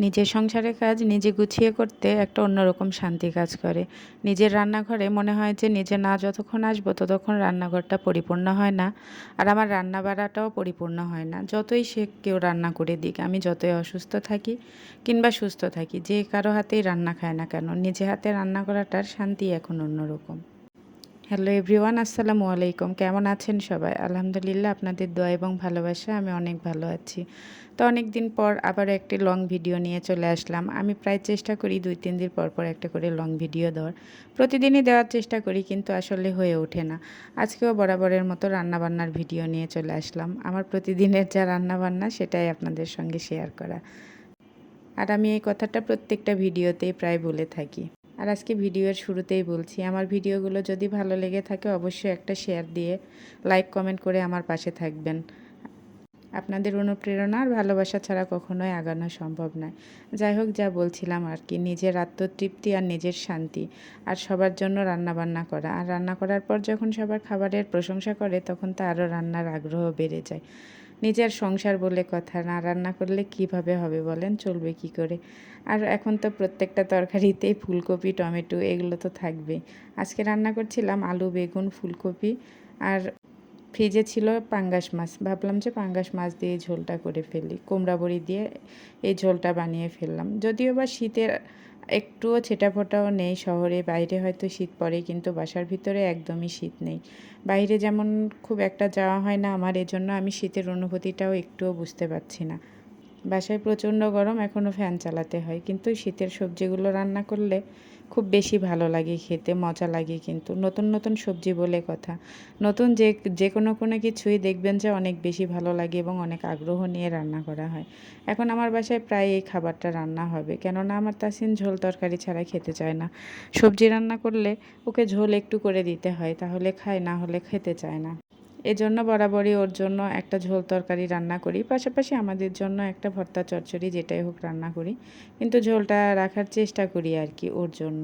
নিজের সংসারের কাজ নিজে গুছিয়ে করতে একটা অন্যরকম শান্তি কাজ করে। নিজের রান্নাঘরে মনে হয় যে নিজে না যতক্ষণ আসবো ততক্ষণ রান্নাঘরটা পরিপূর্ণ হয় না। আর আমার রান্না বাড়াটাও পরিপূর্ণ হয় না, যতই সে কেউ রান্না করে দিক। আমি যতই অসুস্থ থাকি কিংবা সুস্থ থাকি, যে কারো হাতেই রান্না খায় না কেন, নিজে হাতে রান্না করাটার শান্তি এখন অন্যরকম। হ্যালো এভরিওয়ান, আসসালামু আলাইকুম। কেমন আছেন সবাই? আলহামদুলিল্লাহ, আপনাদের দোয়া এবং ভালোবাসা আমি অনেক ভালো আছি। তো অনেক দিন পর আবার একটি লং ভিডিও নিয়ে চলে আসলাম। আমি প্রায় চেষ্টা করি 2-3 দিন পর পর একটা করে লং ভিডিও দেওয়ার। প্রতিদিনই দেওয়ার চেষ্টা করি, কিন্তু আসলে হয়ে ওঠে না। আজকেও বরাবরের মতো রান্নাবান্নার ভিডিও নিয়ে চলে আসলাম। আমার প্রতিদিনের যা রান্নাবান্না সেটাই আপনাদের সঙ্গে শেয়ার করা। আর আমি এই কথাটা প্রত্যেকটা ভিডিওতেই প্রায় বলে থাকি। আর আজকে ভিডিওর শুরুতেই বলছি, আমার ভিডিওগুলো যদি ভালো লেগে থাকে অবশ্যই একটা শেয়ার দিয়ে লাইক কমেন্ট করে আমার পাশে থাকবেন। আপনাদের অনুপ্রেরণা আর ভালোবাসা ছাড়া কখনোই আগানো সম্ভব নয়। যাই হোক, যা বলছিলাম আর কি, নিজের আত্মতৃপ্তি আর নিজের শান্তি, আর সবার জন্য রান্নাবান্না করা। আর রান্না করার পর যখন সবার খাবারের প্রশংসা করে তখন তো আরও রান্নার আগ্রহ বেড়ে যায়। নিজের সংসার বলে কথা, না রান্না করলে কিভাবে হবে বলেন, চলবে কি করে? আর এখন তো প্রত্যেকটা তরকারিতেই ফুলকপি, টমেটো এগুলো তো থাকবেই। আজকে রান্না করছিলাম আলু, বেগুন, ফুলকপি, আর ফ্রিজে ছিল পাঙ্গাস মাছ। ভাবলাম যে পাঙ্গাস মাছ দিয়ে ঝোলটা করে ফেলি, কুমড়া বড়ি দিয়ে এই ঝোলটা বানিয়ে ফেললাম। যদিও বা শীতের একটুও ছেটাফোটাও নেই, শহরে বাইরে হয়তো শীত পড়ে, কিন্তু বাসার ভিতরে একদমই শীত নেই। বাইরে যেমন খুব একটা যাওয়া হয় না আমার, এজন্য আমি শীতের অনুভূতিটাও একটুও বুঝতে পারছি না। বাসায় প্রচণ্ড গরম, এখনও ফ্যান চালাতে হয়, কিন্তু শীতের সবজিগুলো রান্না করলে খুব বেশি ভালো লাগে খেতে, মজা লাগে। কিন্তু নতুন নতুন সবজি বলে কথা, নতুন যে কোনো কিছুই দেখবেন যে অনেক বেশি ভালো লাগে এবং অনেক আগ্রহ নিয়ে রান্না করা হয়। এখন আমার বাসায় প্রায় এই খাবারটা রান্না হবে, কেননা আমার তাসিন ঝোল তরকারি ছাড়া খেতে চায় না। সবজি রান্না করলে ওকে ঝোল একটু করে দিতে হয়, তাহলে খায়, না হলে খেতে চায় না। এজন্য বরাবরই ওর জন্য একটা ঝোল তরকারি রান্না করি, পাশাপাশি আমাদের জন্য একটা ভর্তা চচ্চড়ি যেটাই হোক রান্না করি, কিন্তু ঝোলটা রাখার চেষ্টা করি আর কি ওর জন্য।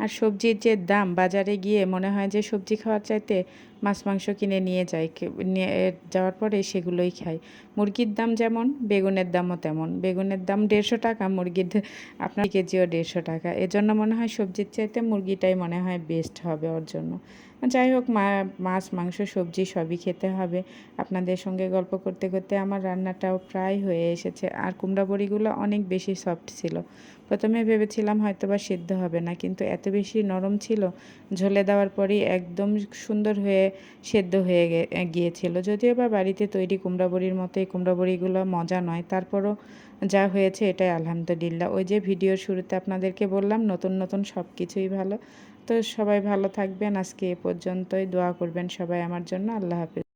আর সবজির যে দাম, বাজারে গিয়ে মনে হয় যে সবজি খাওয়ার চাইতে মাছ মাংস কিনে নিয়ে যাই, নিয়ে যাওয়ার পরে সেগুলোই খাই। মুরগির দাম যেমন, বেগুনের দামও তেমন। বেগুনের দাম 150 টাকা, মুরগির আপনার কেজিও 150 টাকা। এজন্য মনে হয় সবজির চাইতে মুরগিটাই মনে হয় বেস্ট হবে ওর জন্য। যাই হোক, মাছ মাংস সবজি সবই খেতে হবে। আপনাদের সঙ্গে গল্প করতে করতে আমার রান্নাটাও প্রায় হয়ে এসেছে। আর কুমড়া বড়িগুলো অনেক বেশি সফট ছিল। প্রথমে ভেবেছিলাম হয়তোবা সিদ্ধ হবে না, কিন্তু এত বেশি নরম ছিল, ঝোলে দেওয়ার পরই একদম সুন্দর হয়ে সেদ্ধ হয়ে গিয়েছিল। যদিও বা বাড়িতে তৈরি কুমড়া বড়ির মতো এই কুমড়া বড়িগুলো মজা নয়, তারপরও যা হয়েছে এটাই আলহামদুলিল্লাহ। ওই যে ভিডিওর শুরুতে আপনাদেরকে বললাম, নতুন নতুন সব কিছুই ভালো। তো সবাই ভালো থাকবেন, আজকে এ পর্যন্তই। দোয়া করবেন সবাই আমার জন্য। আল্লাহ হাফেজ।